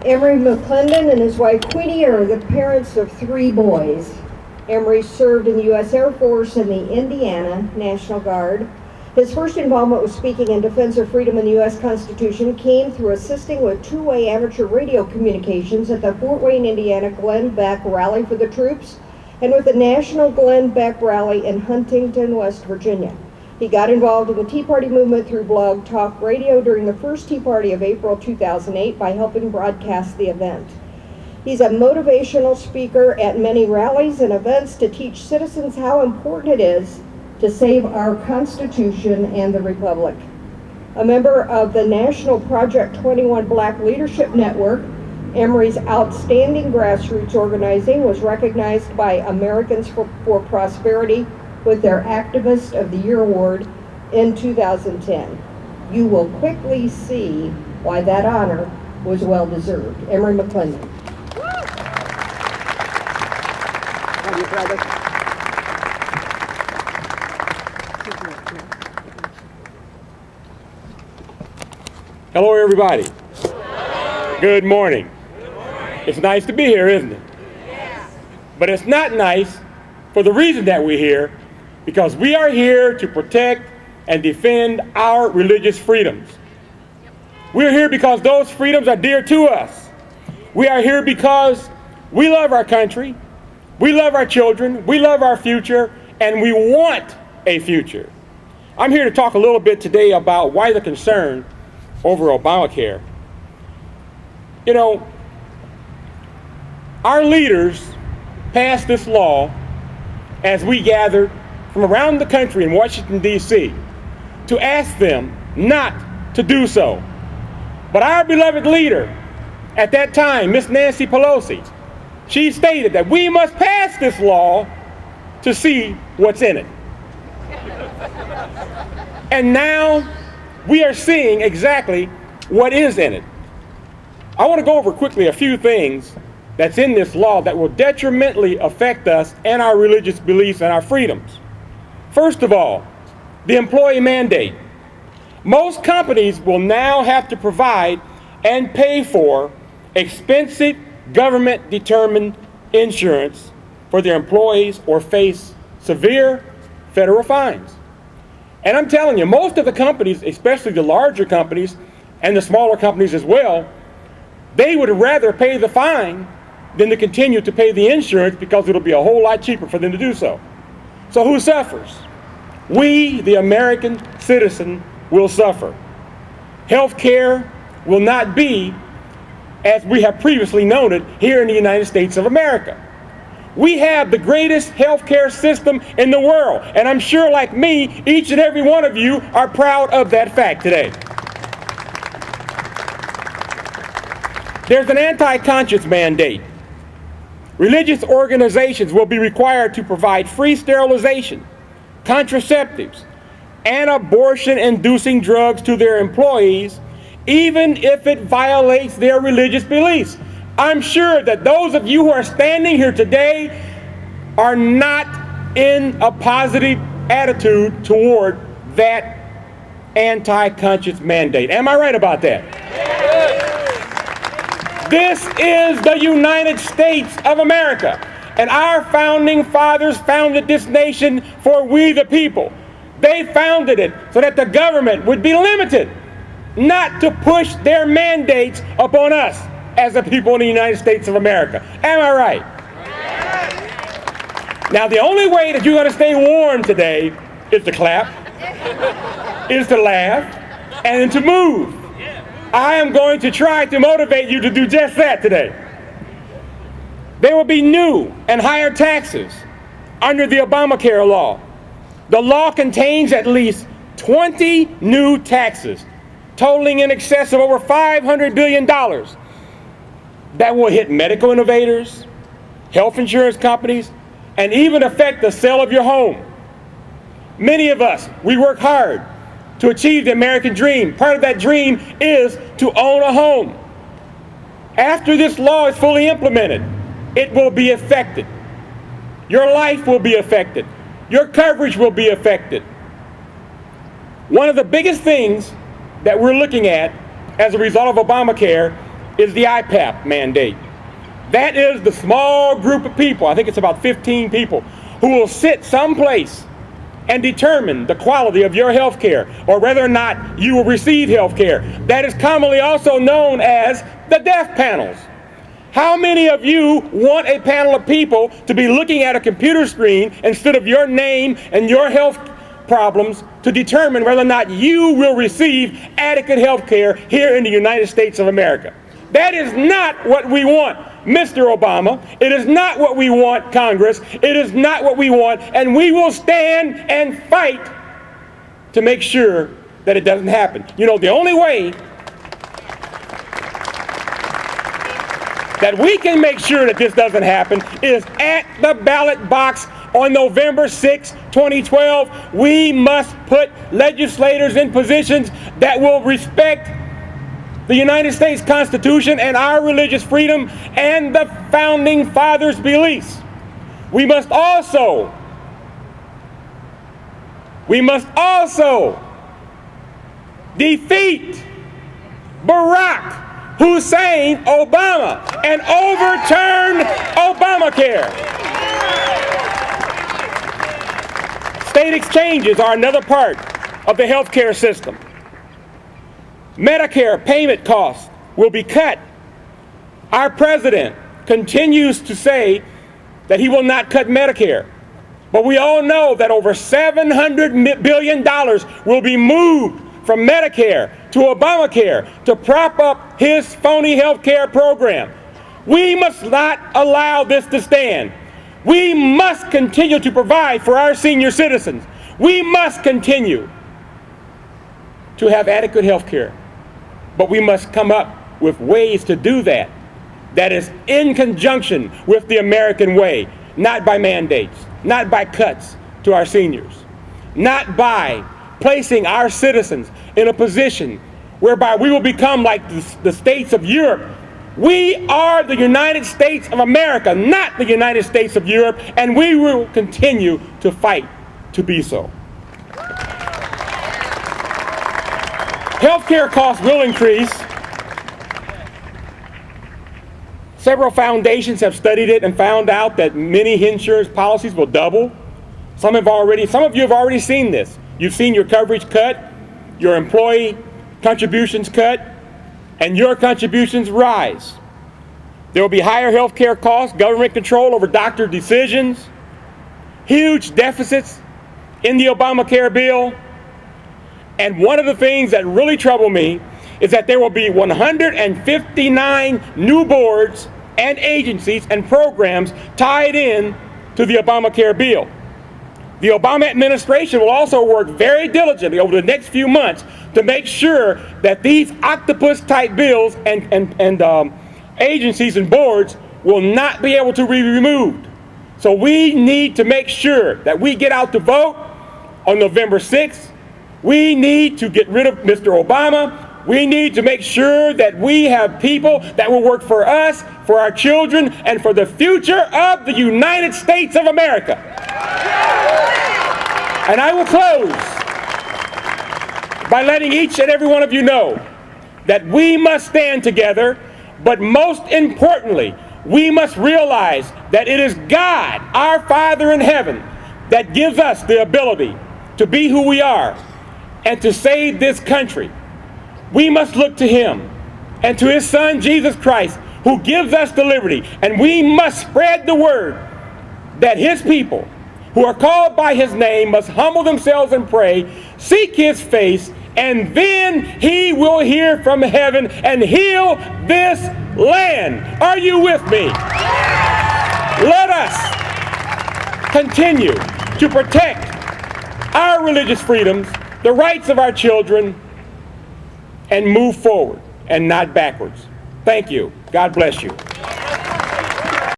Emery McClendon and his wife Queenie are the parents of 3 boys. Emery served in the U.S. Air Force and the Indiana National Guard. His first involvement with speaking in defense of freedom in the U.S. Constitution came through assisting with two-way amateur radio communications at the Fort Wayne, Indiana Glenn Beck Rally for the Troops and with the National Glenn Beck Rally in Huntington, West Virginia. He got involved in the Tea Party movement through Blog Talk Radio during the first Tea Party of April 2008 by helping broadcast the event. He's a motivational speaker at many rallies and events to teach citizens how important it is to save our Constitution and the Republic. A member of the National Project 21 Black Leadership Network, Emery's outstanding grassroots organizing was recognized by Americans for Prosperity with their Activist of the Year Award in 2010. You will quickly see why that honor was well deserved. Emery McClendon. Love you, brother. Hello, everybody. Good morning. It's nice to be here, isn't it? Yes. But it's not nice for the reason that we're here, because we are here to protect and defend our religious freedoms. We're here because those freedoms are dear to us. We are here because we love our country, we love our children, we love our future, and we want a future. I'm here to talk a little bit today about why the concern over Obamacare. You know, our leaders passed this law as we gathered from around the country in Washington, D.C. to ask them not to do so. But our beloved leader at that time, Miss Nancy Pelosi, she stated that we must pass this law to see what's in it. And now we are seeing exactly what is in it. I want to go over quickly a few things that's in this law that will detrimentally affect us and our religious beliefs and our freedoms. First of all, the employee mandate. Most companies will now have to provide and pay for expensive government-determined insurance for their employees or face severe federal fines. And I'm telling you, most of the companies, especially the larger companies and the smaller companies as well, they would rather pay the fine than to continue to pay the insurance because it'll be a whole lot cheaper for them to do so. So who suffers? We, the American citizen, will suffer. Health care will not be as we have previously known it here in the United States of America. We have the greatest healthcare system in the world, and I'm sure, like me, each and every one of you are proud of that fact today. There's an anti-conscience mandate. Religious organizations will be required to provide free sterilization, contraceptives, and abortion-inducing drugs to their employees, even if it violates their religious beliefs. I'm sure that those of you who are standing here today are not in a positive attitude toward that anti-conscience mandate. Am I right about that? This is the United States of America, and our founding fathers founded this nation for we the people. They founded it so that the government would be limited, not to push their mandates upon us as the people in the United States of America. Am I right? Now, the only way that you're going to stay warm today is to clap, is to laugh, and to move. I am going to try to motivate you to do just that today. There will be new and higher taxes under the Obamacare law. The law contains at least 20 new taxes, totaling in excess of over $500 billion. That will hit medical innovators, health insurance companies, and even affect the sale of your home. Many of us, we work hard to achieve the American dream. Part of that dream is to own a home. After this law is fully implemented, it will be affected. Your life will be affected. Your coverage will be affected. One of the biggest things that we're looking at as a result of Obamacare is the IPAP mandate. That is the small group of people, I think it's about 15 people, who will sit someplace and determine the quality of your health care, or whether or not you will receive health care. That is commonly also known as the death panels. How many of you want a panel of people to be looking at a computer screen instead of your name and your health problems to determine whether or not you will receive adequate health care here in the United States of America? That is not what we want, Mr. Obama. It is not what we want, Congress. It is not what we want, and we will stand and fight to make sure that it doesn't happen. You know, the only way that we can make sure that this doesn't happen is at the ballot box on November 6, 2012. We must put legislators in positions that will respect the United States Constitution and our religious freedom and the Founding Fathers' beliefs. We must also defeat Barack Hussein Obama and overturn Obamacare. State exchanges are another part of the healthcare system. Medicare payment costs will be cut. Our president continues to say that he will not cut Medicare. But we all know that over $700 billion will be moved from Medicare to Obamacare to prop up his phony health care program. We must not allow this to stand. We must continue to provide for our senior citizens. We must continue to have adequate health care. But we must come up with ways to do that that is in conjunction with the American way, not by mandates, not by cuts to our seniors, not by placing our citizens in a position whereby we will become like the states of Europe. We are the United States of America, not the United States of Europe, and we will continue to fight to be so. Healthcare costs will increase. Several foundations have studied it and found out that many insurance policies will double. Some of you have already seen this. You've seen your coverage cut, your employee contributions cut, and your contributions rise. There will be higher healthcare costs, government control over doctor decisions, huge deficits in the Obamacare bill. And one of the things that really trouble me is that there will be 159 new boards and agencies and programs tied in to the Obamacare bill. The Obama administration will also work very diligently over the next few months to make sure that these octopus-type bills and agencies and boards will not be able to be removed. So we need to make sure that we get out to vote on November 6th. We need to get rid of Mr. Obama. We need to make sure that we have people that will work for us, for our children, and for the future of the United States of America. And I will close by letting each and every one of you know that we must stand together, but most importantly, we must realize that it is God, our Father in heaven, that gives us the ability to be who we are and to save this country. We must look to Him and to His Son, Jesus Christ, who gives us the liberty. And we must spread the word that His people who are called by His name must humble themselves and pray, seek His face, and then He will hear from heaven and heal this land. Are you with me? Let us continue to protect our religious freedoms, the rights of our children, and move forward and not backwards. Thank you. God bless you.